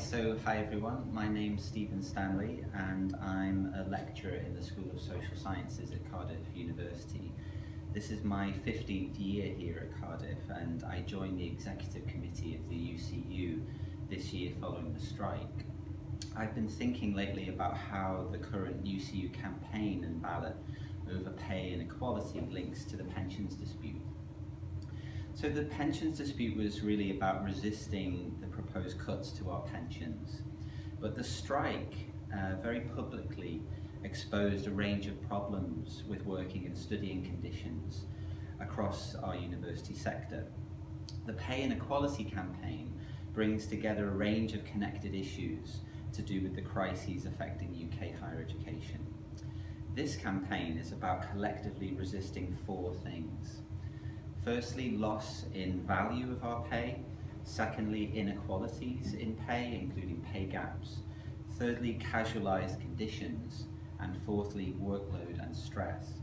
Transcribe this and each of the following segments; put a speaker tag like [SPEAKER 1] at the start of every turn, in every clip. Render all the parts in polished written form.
[SPEAKER 1] Hi everyone, my name's Stanley and I'm a lecturer in the School of Social Sciences at Cardiff University. This is my 15th year here at Cardiff and I joined the executive committee of the UCU this year following the strike. I've been thinking lately about how the current UCU campaign and ballot over pay inequality links to the pensions dispute. So the pensions dispute was really about resisting the proposed cuts to our pensions. But the strike very publicly exposed a range of problems with working and studying conditions across our university sector. The pay inequality campaign brings together a range of connected issues to do with the crises affecting UK higher education. This campaign is about collectively resisting four things. Firstly, loss in value of our pay. Secondly, inequalities in pay, including pay gaps. Thirdly, casualised conditions. And fourthly, workload and stress.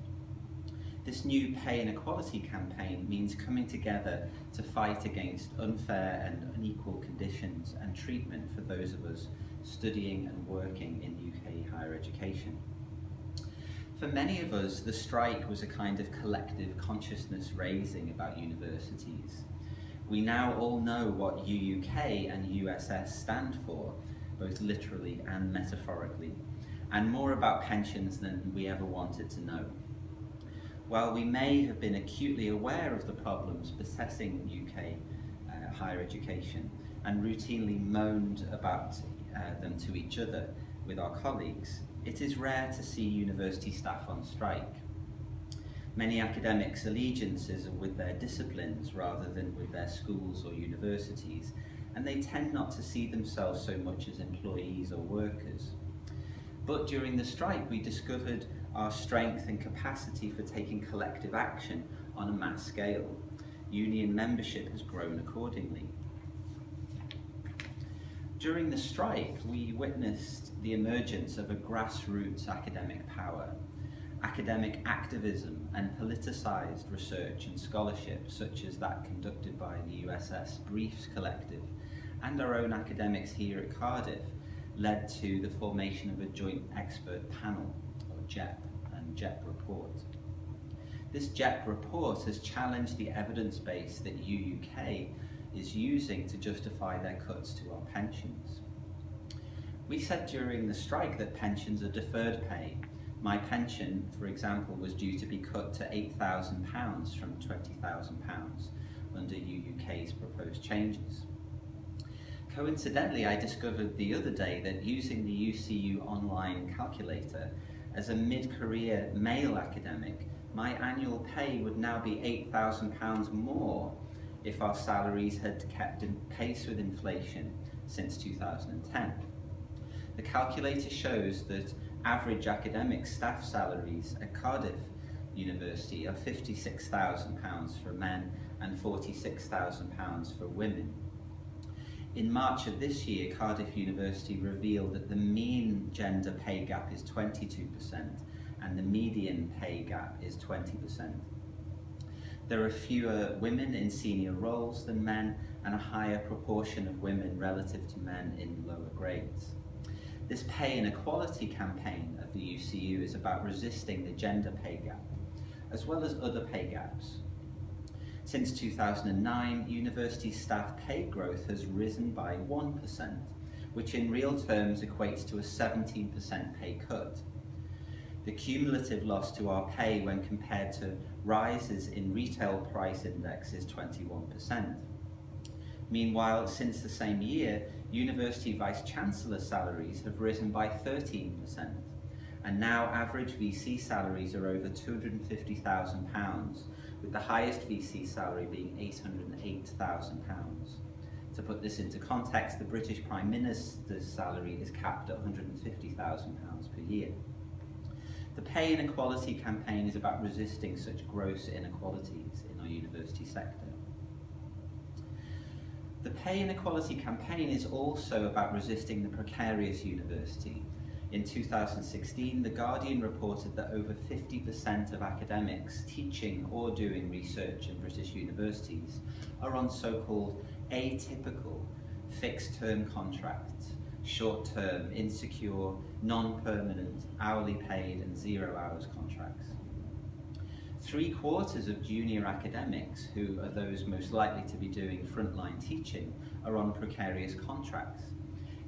[SPEAKER 1] This new pay inequality campaign means coming together to fight against unfair and unequal conditions and treatment for those of us studying and working in UK higher education. For many of us, the strike was a kind of collective consciousness raising about universities. We now all know what UUK and USS stand for, both literally and metaphorically, and more about pensions than we ever wanted to know. While we may have been acutely aware of the problems besetting UK higher education and routinely moaned about them to each other with our colleagues, it is rare to see university staff on strike. Many academics' allegiances are with their disciplines rather than with their schools or universities, and they tend not to see themselves so much as employees or workers. But during the strike, we discovered our strength and capacity for taking collective action on a mass scale. Union membership has grown accordingly. During the strike, we witnessed the emergence of a grassroots academic power, academic activism and politicised research and scholarship, such as that conducted by the USS Briefs Collective, and our own academics here at Cardiff, led to the formation of a joint expert panel, or JEP, and JEP report. This JEP report has challenged the evidence base that UUK is using to justify their cuts to our pensions. We said during the strike that pensions are deferred pay. My pension, for example, was due to be cut to £8,000 from £20,000 under UUK's proposed changes. Coincidentally, I discovered the other day that using the UCU online calculator, as a mid-career male academic, my annual pay would now be £8,000 more if our salaries had kept in pace with inflation since 2010. The calculator shows that average academic staff salaries at Cardiff University are £56,000 for men and £46,000 for women. In March of this year, Cardiff University revealed that the mean gender pay gap is 22% and the median pay gap is 20%. There are fewer women in senior roles than men and a higher proportion of women relative to men in lower grades. This pay inequality campaign of the UCU is about resisting the gender pay gap, as well as other pay gaps. Since 2009, university staff pay growth has risen by 1%, which in real terms equates to a 17% pay cut. The cumulative loss to our pay when compared to rises in retail price index is 21%. Meanwhile, since the same year, university vice-chancellor salaries have risen by 13%, and now average VC salaries are over £250,000, with the highest VC salary being £808,000. To put this into context, the British Prime Minister's salary is capped at £150,000 per year. The pay inequality campaign is about resisting such gross inequalities in our university sector. The pay inequality campaign is also about resisting the precarious university. In 2016, The Guardian reported that over 50% of academics teaching or doing research in British universities are on so-called atypical fixed-term contracts, short-term, insecure, non-permanent, hourly paid and 0 hours contracts. 3/4 of junior academics, who are those most likely to be doing frontline teaching, are on precarious contracts.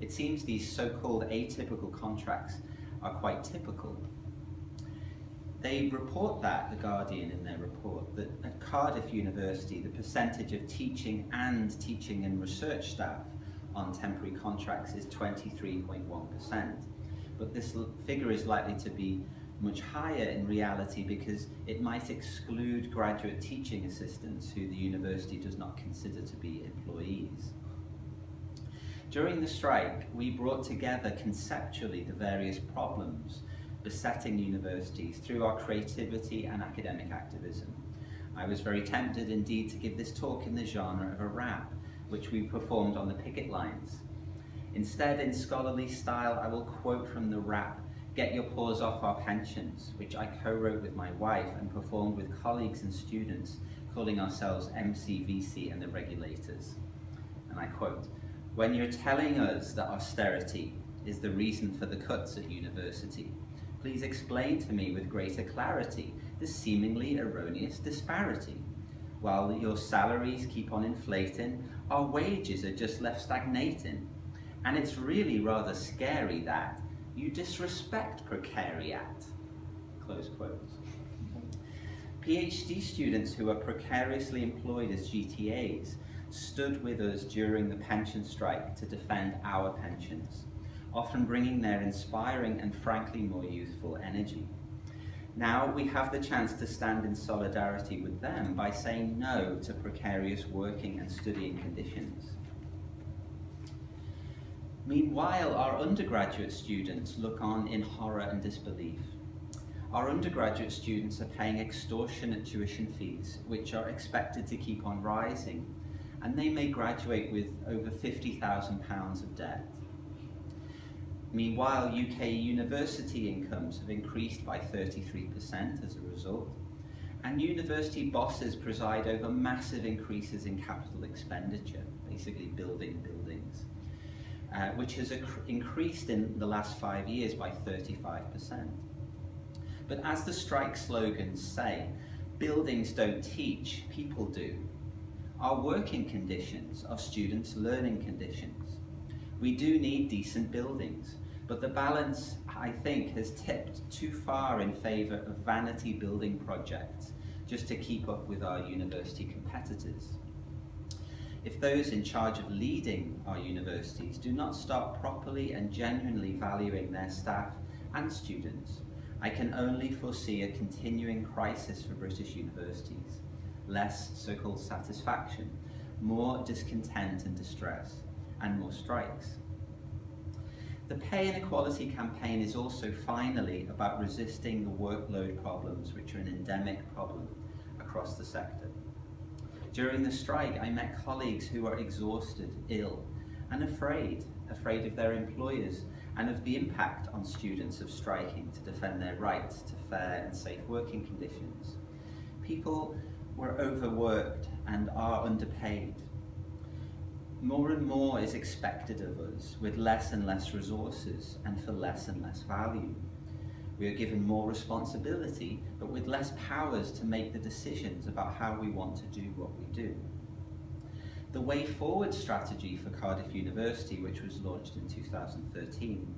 [SPEAKER 1] It seems these so-called atypical contracts are quite typical. They report that, The Guardian in their report, that at Cardiff University the percentage of teaching and research staff on temporary contracts is 23.1%. But this figure is likely to be much higher in reality because it might exclude graduate teaching assistants who the university does not consider to be employees. During the strike, we brought together conceptually the various problems besetting universities through our creativity and academic activism. I was very tempted indeed to give this talk in the genre of a rap, which we performed on the picket lines. Instead, in scholarly style, I will quote from the rap, "Get Your Paws Off Our Pensions," which I co-wrote with my wife and performed with colleagues and students, calling ourselves MCVC and the Regulators. And I quote, "When you're telling us that austerity is the reason for the cuts at university, please explain to me with greater clarity this seemingly erroneous disparity. While your salaries keep on inflating, our wages are just left stagnating. And it's really rather scary that you disrespect precariat." Close quotes. PhD students who are precariously employed as GTAs stood with us during the pension strike to defend our pensions, often bringing their inspiring and frankly more youthful energy. Now we have the chance to stand in solidarity with them by saying no to precarious working and studying conditions. Meanwhile, our undergraduate students look on in horror and disbelief. Our undergraduate students are paying extortionate tuition fees, which are expected to keep on rising, and they may graduate with over £50,000 of debt. Meanwhile, UK university incomes have increased by 33% as a result, and university bosses preside over massive increases in capital expenditure, basically building buildings, which has increased in the last 5 years by 35%. But as the strike slogans say, buildings don't teach, people do. Our working conditions are students' learning conditions. We do need decent buildings, but the balance, I think, has tipped too far in favour of vanity building projects just to keep up with our university competitors. If those in charge of leading our universities do not start properly and genuinely valuing their staff and students, I can only foresee a continuing crisis for British universities. Less so-called satisfaction, more discontent and distress, and more strikes. The pay inequality campaign is also finally about resisting the workload problems, which are an endemic problem across the sector. During the strike, I met colleagues who are exhausted, ill, and afraid of their employers and of the impact on students of striking to defend their rights to fair and safe working conditions. People were overworked and are underpaid. More and more is expected of us with less and less resources and for less and less value. We are given more responsibility, but with less powers to make the decisions about how we want to do what we do. The Way Forward strategy for Cardiff University, which was launched in 2013,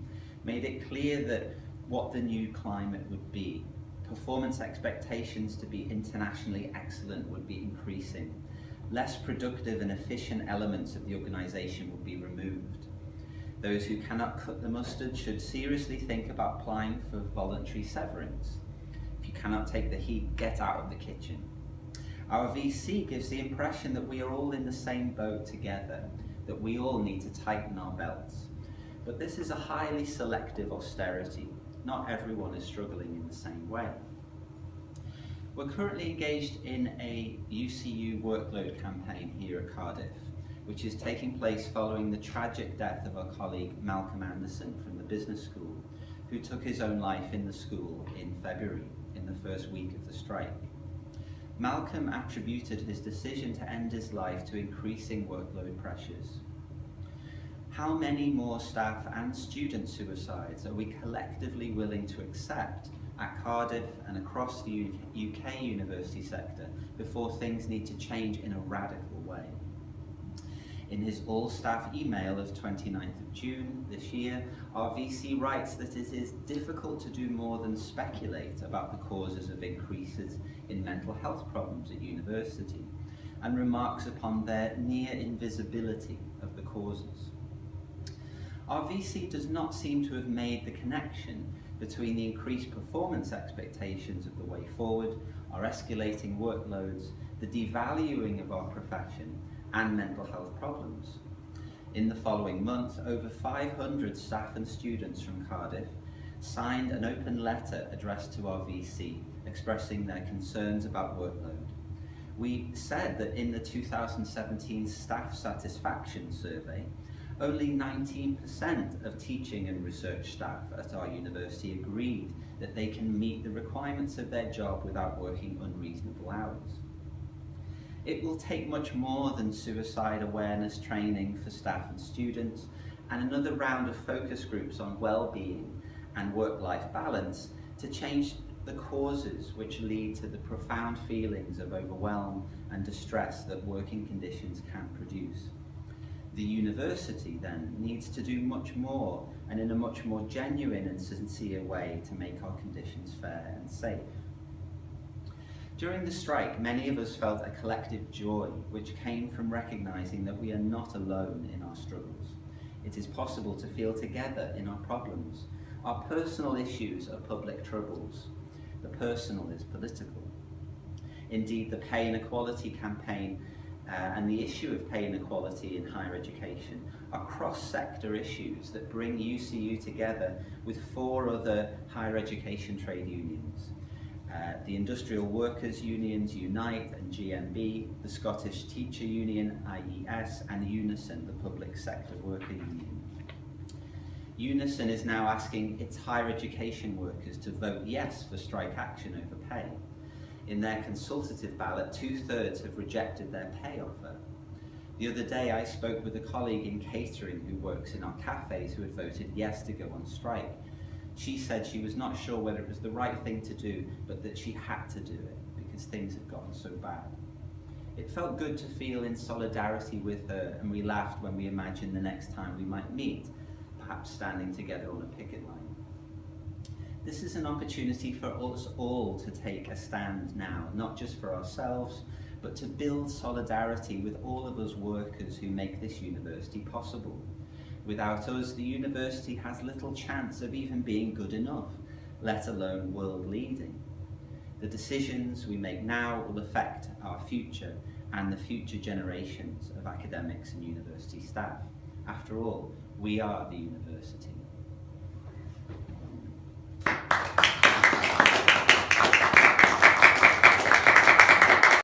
[SPEAKER 1] made it clear that what the new climate would be. Performance expectations to be internationally excellent would be increasing. Less productive and efficient elements of the organisation would be removed. Those who cannot cut the mustard should seriously think about applying for voluntary severance. If you cannot take the heat, get out of the kitchen. Our VC gives the impression that we are all in the same boat together, that we all need to tighten our belts. But this is a highly selective austerity. Not everyone is struggling in the same way. We're currently engaged in a UCU workload campaign here at Cardiff, which is taking place following the tragic death of our colleague Malcolm Anderson from the business school, who took his own life in the school in February, in the first week of the strike. Malcolm attributed his decision to end his life to increasing workload pressures. How many more staff and student suicides are we collectively willing to accept at Cardiff and across the UK university sector before things need to change in a radical way? In his all-staff email of 29th of June this year, our VC writes that it is difficult to do more than speculate about the causes of increases in mental health problems at university, and remarks upon their near invisibility of the causes. Our VC does not seem to have made the connection between the increased performance expectations of the way forward, our escalating workloads, the devaluing of our profession, and mental health problems. In the following month, over 500 staff and students from Cardiff signed an open letter addressed to our VC expressing their concerns about workload. We said that in the 2017 staff satisfaction survey, only 19% of teaching and research staff at our university agreed that they can meet the requirements of their job without working unreasonable hours. It will take much more than suicide awareness training for staff and students and another round of focus groups on well-being and work-life balance to change the causes which lead to the profound feelings of overwhelm and distress that working conditions can produce. The university then needs to do much more and in a much more genuine and sincere way to make our conditions fair and safe. During the strike, many of us felt a collective joy which came from recognising that we are not alone in our struggles. It is possible to feel together in our problems. Our personal issues are public troubles. The personal is political. Indeed, the pay inequality campaign and the issue of pay inequality in higher education are cross-sector issues that bring UCU together with 4 other higher education trade unions. The Industrial Workers Unions Unite and GMB, the Scottish Teacher Union IES, and Unison, the Public Sector Worker Union. Unison is now asking its higher education workers to vote yes for strike action over pay. In their consultative ballot, 2/3 have rejected their pay offer. The other day I spoke with a colleague in catering who works in our cafes who had voted yes to go on strike. She said she was not sure whether it was the right thing to do, but that she had to do it because things had gotten so bad. It felt good to feel in solidarity with her, and we laughed when we imagined the next time we might meet, perhaps standing together on a picket line. This is an opportunity for us all to take a stand now, not just for ourselves, but to build solidarity with all of us workers who make this university possible. Without us, the university has little chance of even being good enough, let alone world-leading. The decisions we make now will affect our future and the future generations of academics and university staff. After all, we are the university.